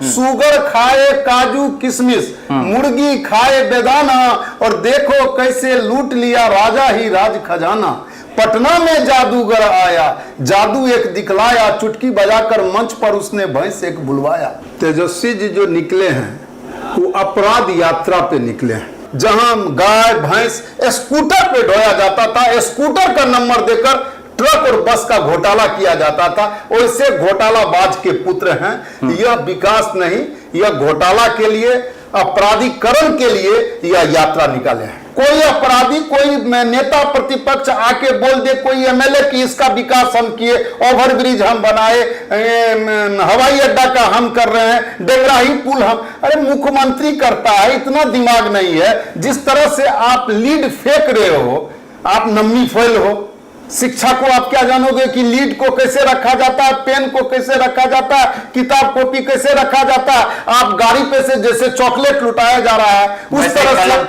Sugar खाए काजू किशमिश, मुर्गी खाए बेदाना, और देखो कैसे लूट लिया राजा ही राज खजाना। पटना में जादूगर आया, जादू एक दिखलाया, चुटकी बजाकर मंच पर उसने भैंस एक बुलवाया। तेजस्वी जी जो निकले हैं वो अपराध यात्रा पे निकले हैं, जहां गाय भैंस स्कूटर पे ढोया जाता था, स्कूटर का नंबर देकर ट्रक और बस का घोटाला किया जाता था। वैसे घोटालाबाज के पुत्र हैं। यह विकास नहीं, यह घोटाला के लिए, अपराधीकरण के लिए यह यात्रा निकाले हैं। कोई अपराधी, कोई नेता प्रतिपक्ष आके बोल दे, कोई एमएलए की इसका विकास हम किए, ओवरब्रिज हम बनाए, हवाई अड्डा का हम कर रहे हैं, डेंगराही पुल हम, अरे मुख्यमंत्री करता है, इतना दिमाग नहीं है। जिस तरह से आप लीड फेंक रहे हो, आप नम्मी फैल हो। शिक्षा को आप क्या जानोगे कि लीड को कैसे रखा जाता है, पेन को कैसे रखा जाता है, किताब कॉपी कैसे रखा जाता है। आप गाड़ी पे से जैसे चॉकलेट लुटाया जा रहा है उस तरह से कलम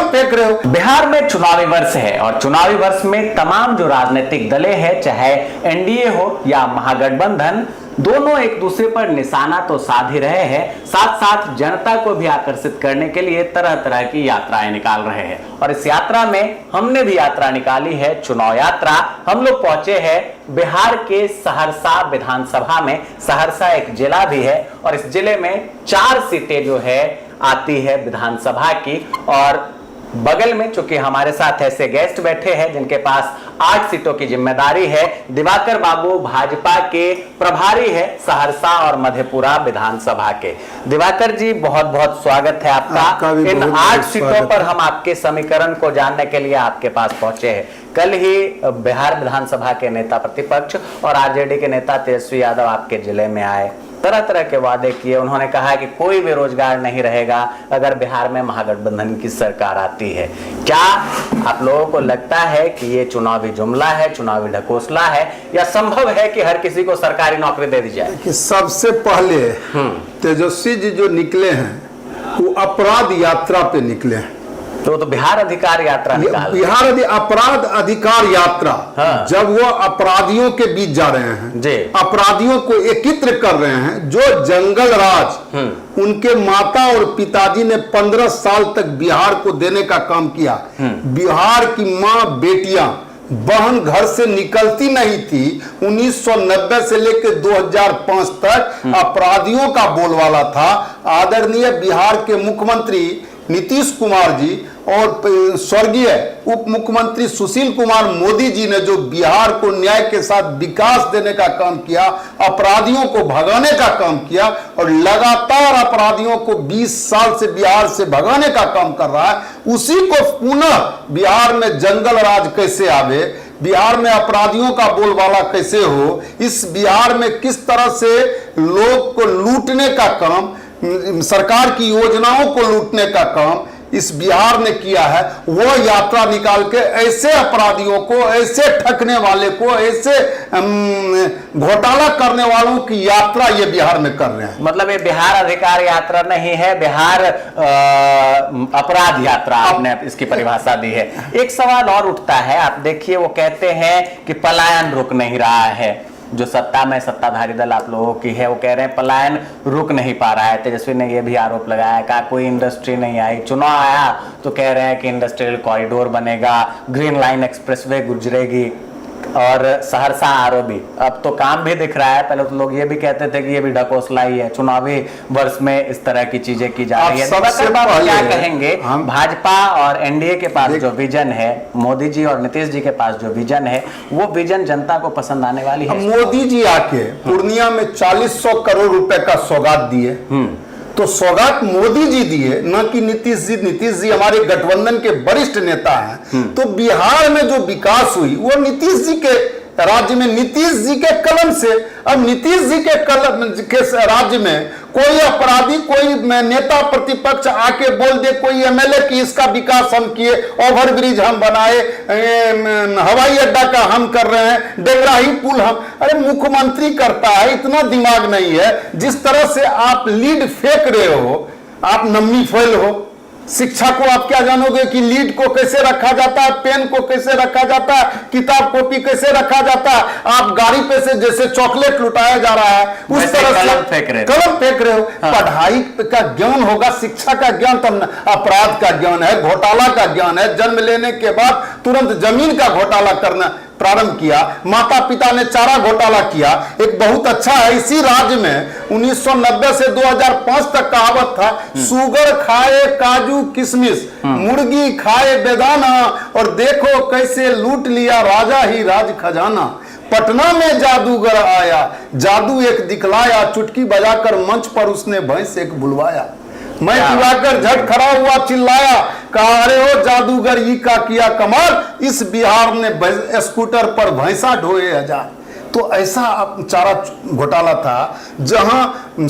फेंक रहे हो। बिहार में चुनावी वर्ष है और चुनावी वर्ष में तमाम जो राजनीतिक दलें हैं, चाहे एनडीए हो या महागठबंधन, दोनों एक दूसरे पर निशाना तो साध ही रहे हैं, साथ साथ जनता को भी आकर्षित करने के लिए तरह तरह की यात्राएं निकाल रहे हैं। और इस यात्रा में हमने भी यात्रा निकाली है, चुनाव यात्रा। हम लोग पहुंचे हैं बिहार के सहरसा विधानसभा में। सहरसा एक जिला भी है और इस जिले में 4 सीटें जो है आती है विधानसभा की, और बगल में चूंकि हमारे साथ ऐसे गेस्ट बैठे हैं जिनके पास 8 सीटों की जिम्मेदारी है। दिवाकर बाबू भाजपा के प्रभारी है सहरसा और मधेपुरा विधानसभा के। दिवाकर जी, बहुत बहुत स्वागत है आपका। इन 8 सीटों पर हम आपके समीकरण को जानने के लिए आपके पास पहुंचे हैं। कल ही बिहार विधानसभा के नेता प्रतिपक्ष और आरजेडी के नेता तेजस्वी यादव आपके जिले में आए, तरह तरह के वादे किए। उन्होंने कहा कि कोई बेरोजगार नहीं रहेगा अगर बिहार में महागठबंधन की सरकार आती है। क्या आप लोगों को लगता है कि ये चुनावी जुमला है, चुनावी ढकोसला है, या संभव है कि हर किसी को सरकारी नौकरी दे दी जाए? कि सबसे पहले तेजस्वी जी जो निकले हैं वो अपराध यात्रा पे निकले हैं। तो बिहार अधिकार यात्रा निकाल, बिहार अपराध अधिकार यात्रा। हाँ। जब वो अपराधियों के बीच जा रहे हैं जी, अपराधियों को एकत्र कर रहे हैं, जो जंगल राज उनके माता और पिताजी ने 15 साल तक बिहार को देने का काम किया। बिहार की माँ बेटियां बहन घर से निकलती नहीं थी। 1990 से लेकर 2005 तक अपराधियों का बोलबाला था। आदरणीय बिहार के मुख्यमंत्री नीतीश कुमार जी और स्वर्गीय उप मुख्यमंत्री सुशील कुमार मोदी जी ने जो बिहार को न्याय के साथ विकास देने का काम किया, अपराधियों को भगाने का काम किया, और लगातार अपराधियों को 20 साल से बिहार से भगाने का काम कर रहा है, उसी को पुनः बिहार में जंगल राज कैसे आवे, बिहार में अपराधियों का बोलबाला कैसे हो, इस बिहार में किस तरह से लोग को लूटने का काम, सरकार की योजनाओं को लूटने का काम इस बिहार ने किया है, वो यात्रा निकाल के ऐसे अपराधियों को, ऐसे ठगने वाले को, ऐसे घोटाला करने वालों की यात्रा ये बिहार में कर रहे हैं। मतलब ये बिहार अधिकार यात्रा नहीं है, बिहार अपराध यात्रा आपने इसकी परिभाषा दी है। एक सवाल और उठता है, आप देखिए, वो कहते हैं कि पलायन रुक नहीं रहा है। जो सत्ता में सत्ताधारी दल आप लोगों की है, वो कह रहे हैं पलायन रुक नहीं पा रहा है। तेजस्वी ने यह भी आरोप लगाया, कहा कोई इंडस्ट्री नहीं आई, चुनाव आया तो कह रहे हैं कि इंडस्ट्रियल कॉरिडोर बनेगा, ग्रीन लाइन एक्सप्रेसवे गुजरेगी, और सहरसा आरओबी अब तो काम भी दिख रहा है। पहले तो लोग ये भी कहते थे कि ये भी ढकोसला ही है, चुनावी वर्ष में इस तरह की चीजें की जा रही है। क्या कहेंगे, भाजपा और एनडीए के पास जो विजन है, मोदी जी और नीतीश जी के पास जो विजन है, वो विजन जनता को पसंद आने वाली है? मोदी जी आके पूर्णिया में 4000 करोड़ रुपए का सौगात दिए, तो सौगात मोदी जी दिए, न कि नीतीश जी। नीतीश जी हमारे गठबंधन के वरिष्ठ नेता हैं। तो बिहार में जो विकास हुई वो नीतीश जी के राज्य में, नीतीश जी के कलम से। अब नीतीश जी के कलम के राज्य में कोई अपराधी, कोई नेता प्रतिपक्ष आके बोल दे, कोई एमएलए की इसका विकास हम किए, ओवरब्रिज हम बनाए, हवाई अड्डा का हम कर रहे हैं, डेंगराही पुल हम, अरे मुख्यमंत्री करता है, इतना दिमाग नहीं है। जिस तरह से आप लीड फेंक रहे हो, आप नम्मी फैल हो। शिक्षा को आप क्या जानोगे कि लीड को कैसे रखा जाता है, पेन को कैसे रखा जाता है, किताब कॉपी कैसे रखा जाता है। आप गाड़ी पे से जैसे चॉकलेट लुटाया जा रहा है उस तरह से कलम फेंक रहे हो। हाँ। पढ़ाई का ज्ञान होगा, शिक्षा का ज्ञान, तब अपराध का ज्ञान है, घोटाला का ज्ञान है। जन्म लेने के बाद तुरंत जमीन का घोटाला करना प्रारंभ किया, माता पिता ने चारा घोटाला किया। एक बहुत अच्छा है, इसी राज्य में 1990 से 2005 तक कहावत था, सुगर खाए काजू किशमिश, मुर्गी खाए बेदाना, और देखो कैसे लूट लिया राजा ही राज खजाना। पटना में जादूगर आया, जादू एक दिखलाया, चुटकी बजाकर मंच पर उसने भैंस एक बुलवाया। मैं दिवाकर झट खड़ा हुआ, चिल्लाया, कहा अरे ओ जादूगर ये का किया कमाल, इस बिहार ने स्कूटर पर भैंसा ढोए हजार। तो ऐसा चारा घोटाला था जहां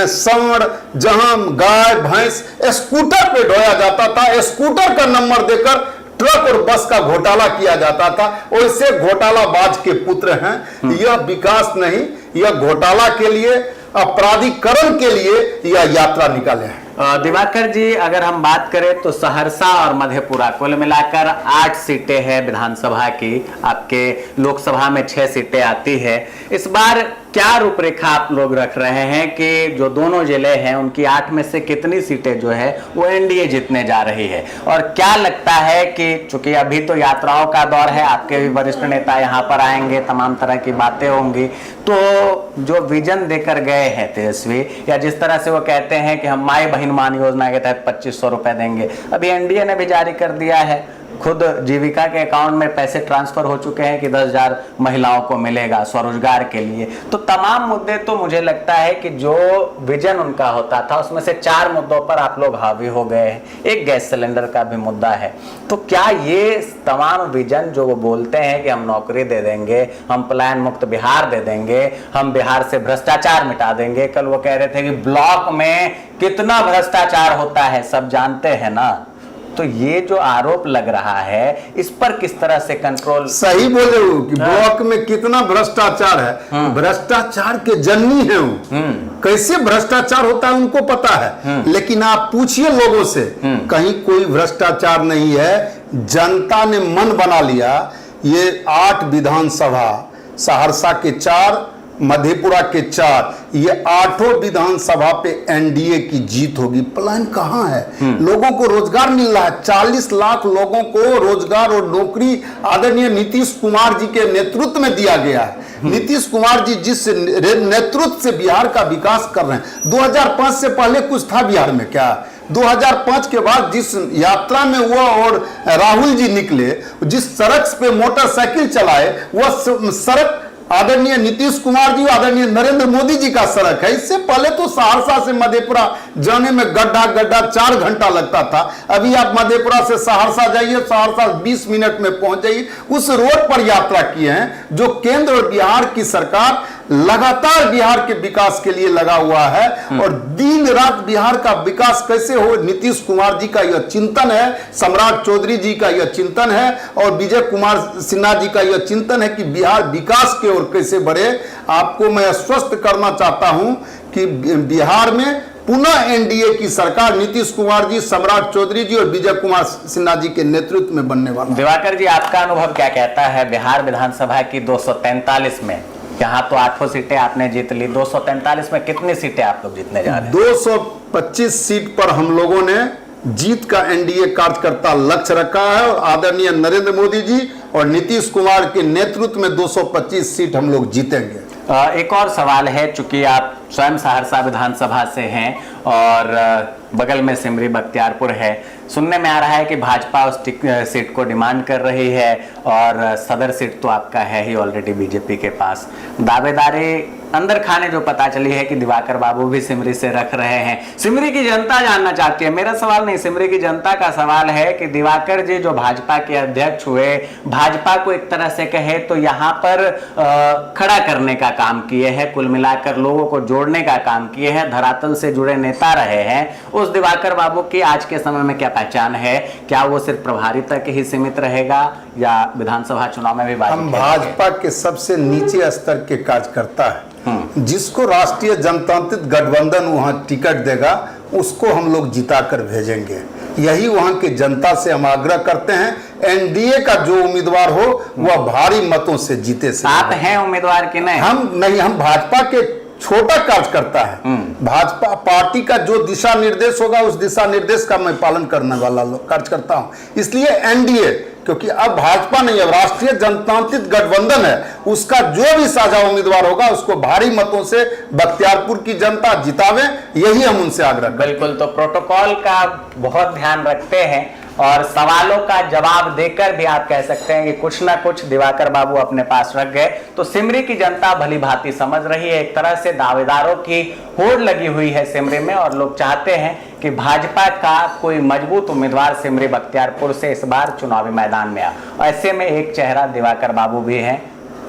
सांड, जहां गाय भैंस स्कूटर पे ढोया जाता था, स्कूटर का नंबर देकर ट्रक और बस का घोटाला किया जाता था। वैसे घोटालाबाज के पुत्र हैं। यह विकास नहीं, यह घोटाला के लिए, अपराधीकरण के लिए यह यात्रा निकाले हैं। दिवाकर जी, अगर हम बात करें तो सहरसा और मधेपुरा कुल मिलाकर 8 सीटें हैं विधानसभा की, आपके लोकसभा में 6 सीटें आती है। इस बार क्या रूपरेखा आप लोग रख रहे हैं कि जो दोनों जिले हैं उनकी 8 में से कितनी सीटें जो है वो एनडीए जीतने जा रही है? और क्या लगता है कि चूंकि अभी तो यात्राओं का दौर है, आपके भी वरिष्ठ नेता यहाँ पर आएंगे, तमाम तरह की बातें होंगी, तो जो विजन देकर गए हैं तेजस्वी, या जिस तरह से वो कहते हैं कि हम माई बहन मान योजना के तहत 2500 रुपए देंगे, अभी एनडीए ने भी जारी कर दिया है, खुद जीविका के अकाउंट में पैसे ट्रांसफर हो चुके हैं कि 10,000 महिलाओं को मिलेगा स्वरोजगार के लिए। तो तमाम मुद्दे, तो मुझे लगता है कि जो विजन उनका होता था उसमें से 4 मुद्दों पर आप लोग हावी हो गए हैं। एक गैस सिलेंडर का भी मुद्दा है। तो क्या ये तमाम विजन जो वो बोलते हैं कि हम नौकरी दे देंगे, हम पलायन मुक्त बिहार दे देंगे, हम बिहार से भ्रष्टाचार मिटा देंगे, कल वो कह रहे थे कि ब्लॉक में कितना भ्रष्टाचार होता है सब जानते हैं ना, तो ये जो आरोप लग रहा है इस पर किस तरह से कंट्रोल? सही बोले हो कि ब्लॉक में कितना भ्रष्टाचार है। भ्रष्टाचार के जननी है वो, कैसे भ्रष्टाचार होता है उनको पता है। लेकिन आप पूछिए लोगों से, कहीं कोई भ्रष्टाचार नहीं है। जनता ने मन बना लिया, ये 8 विधानसभा, सहरसा के 4, मधेपुरा के 4, ये 8 विधानसभा पे एनडीए की जीत होगी। प्लान कहाँ है? लोगों को रोजगार मिल रहा है, 40 लाख लोगों को रोजगार और नौकरी आदरणीय नीतीश कुमार जी के नेतृत्व में दिया गया है। नीतीश कुमार जी जिस नेतृत्व से बिहार का विकास कर रहे हैं, 2005 से पहले कुछ था बिहार में क्या? 2005 के बाद जिस यात्रा में वो और राहुल जी निकले, जिस सड़क पे मोटरसाइकिल चलाए, वह सड़क आदरणीय नीतीश कुमार जी, आदरणीय नरेंद्र मोदी जी का सड़क है। इससे पहले तो सहरसा से मधेपुरा जाने में गड्ढा 4 घंटा लगता था। अभी आप मधेपुरा से सहरसा जाइए, सहरसा 20 मिनट में पहुंच जाइए। उस रोड पर यात्रा किए हैं जो केंद्र और बिहार की सरकार लगातार बिहार के विकास के लिए लगा हुआ है। और दिन रात बिहार का विकास कैसे हो, नीतीश कुमार जी का यह चिंतन है, सम्राट चौधरी जी का यह चिंतन है, और विजय कुमार सिन्हा जी का यह चिंतन है कि बिहार विकास के ओर कैसे बढ़े। आपको मैं आश्वस्त करना चाहता हूं कि बिहार में पुनः एनडीए की सरकार नीतीश कुमार जी, सम्राट चौधरी जी और विजय कुमार सिन्हा जी के नेतृत्व में बनने वाला। दिवाकर जी, आपका अनुभव क्या कहता है बिहार विधानसभा की 243 में? यहाँ तो 8 सीटें आपने जीत ली, 243 में कितनी सीटें आप लोग जीतने जा रहे हैं? 225 सीट पर हम लोगों ने जीत का एनडीए कार्यकर्ता लक्ष्य रखा है, और आदरणीय नरेंद्र मोदी जी और नीतीश कुमार के नेतृत्व में 225 सीट हम लोग जीतेंगे। एक और सवाल है, चूंकि आप स्वयं सहरसा विधानसभा से हैं और बगल में सिमरी बख्तियारपुर है, सुनने में आ रहा है कि भाजपा उस सीट को डिमांड कर रही है, और सदर सीट तो आपका है ही ऑलरेडी बीजेपी के पास। दावेदारी अंदर खाने जो पता चली है कि दिवाकर बाबू भी सिमरी से रख रहे हैं। सिमरी की जनता जानना चाहती है, मेरा सवाल नहीं, सिमरी की जनता का सवाल है कि दिवाकर जी जो भाजपा के अध्यक्ष हुए, भाजपा को एक तरह से कहे तो यहाँ पर खड़ा करने का काम किए हैं, कुल मिलाकर लोगों को जोड़ने का काम किए हैं, धरातल से जुड़े नेता रहे हैं। उस दिवाकर बाबू की आज के समय में क्या पहचान है? क्या वो सिर्फ प्रभारी तक ही सीमित रहेगा या विधानसभा चुनाव में भी? हम भाजपा के सबसे नीचे स्तर के कार्यकर्ता है, जिसको राष्ट्रीय जनतांत्रिक गठबंधन वहां टिकट देगा उसको हम लोग जिता कर भेजेंगे। यही वहां की जनता से हम आग्रह करते हैं, एनडीए का जो उम्मीदवार हो वह भारी मतों से जीते से। आप हैं उम्मीदवार की नहीं? हम नहीं, हम भाजपा के छोटा कार्यकर्ता है। भाजपा पार्टी का जो दिशा निर्देश होगा उस दिशा निर्देश का मैं पालन करने वाला कार्यकर्ता हूं। इसलिए एनडीए, क्योंकि अब भाजपा नहीं, अब राष्ट्रीय जनतांत्रिक गठबंधन है, उसका जो भी साझा उम्मीदवार होगा उसको भारी मतों से बख्तियारपुर की जनता जितावे, यही हम उनसे आग्रह करते हैं। बिल्कुल, तो प्रोटोकॉल का बहुत ध्यान रखते हैं और सवालों का जवाब देकर भी आप कह सकते हैं कि कुछ ना कुछ दिवाकर बाबू अपने पास रख गए। तो सिमरी की जनता भली भांति समझ रही है, एक तरह से दावेदारों की होड़ लगी हुई है सिमरी में, और लोग चाहते हैं कि भाजपा का कोई मजबूत उम्मीदवार सिमरी बख्तियारपुर से इस बार चुनावी मैदान में आ। ऐसे में एक चेहरा दिवाकर बाबू भी हैं,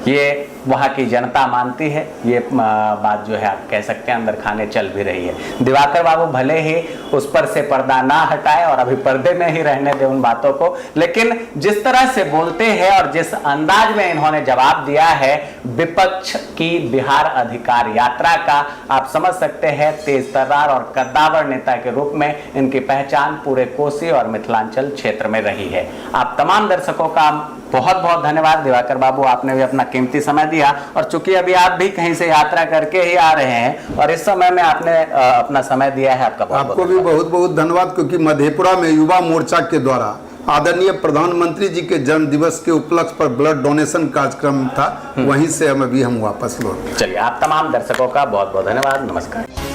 ये वहाँ की जनता मानती है। ये बात जो है आप कह सकते हैं अंदर खाने चल भी रही है। दिवाकर बाबू भले ही उस पर से पर्दा ना हटाए और अभी पर्दे में ही रहने दे उन बातों को, लेकिन जिस तरह से बोलते हैं और जिस अंदाज में इन्होंने जवाब दिया है विपक्ष की बिहार अधिकार यात्रा का, आप समझ सकते हैं तेज तर्रार और कद्दावर नेता के रूप में इनकी पहचान पूरे कोसी और मिथिलांचल क्षेत्र में रही है। आप तमाम दर्शकों का बहुत बहुत धन्यवाद। दिवाकर बाबू, आपने भी अपना कीमती समय दिया, और चूंकि अभी आप भी कहीं से यात्रा करके ही आ रहे हैं और इस समय में आपने अपना समय दिया है, आपको भी बहुत बहुत धन्यवाद। क्योंकि मधेपुरा में युवा मोर्चा के द्वारा आदरणीय प्रधानमंत्री जी के जन्म दिवस के उपलक्ष्य पर ब्लड डोनेशन कार्यक्रम था, वहीं से हम वापस लौटे। चलिए, आप तमाम दर्शकों का बहुत बहुत धन्यवाद। नमस्कार।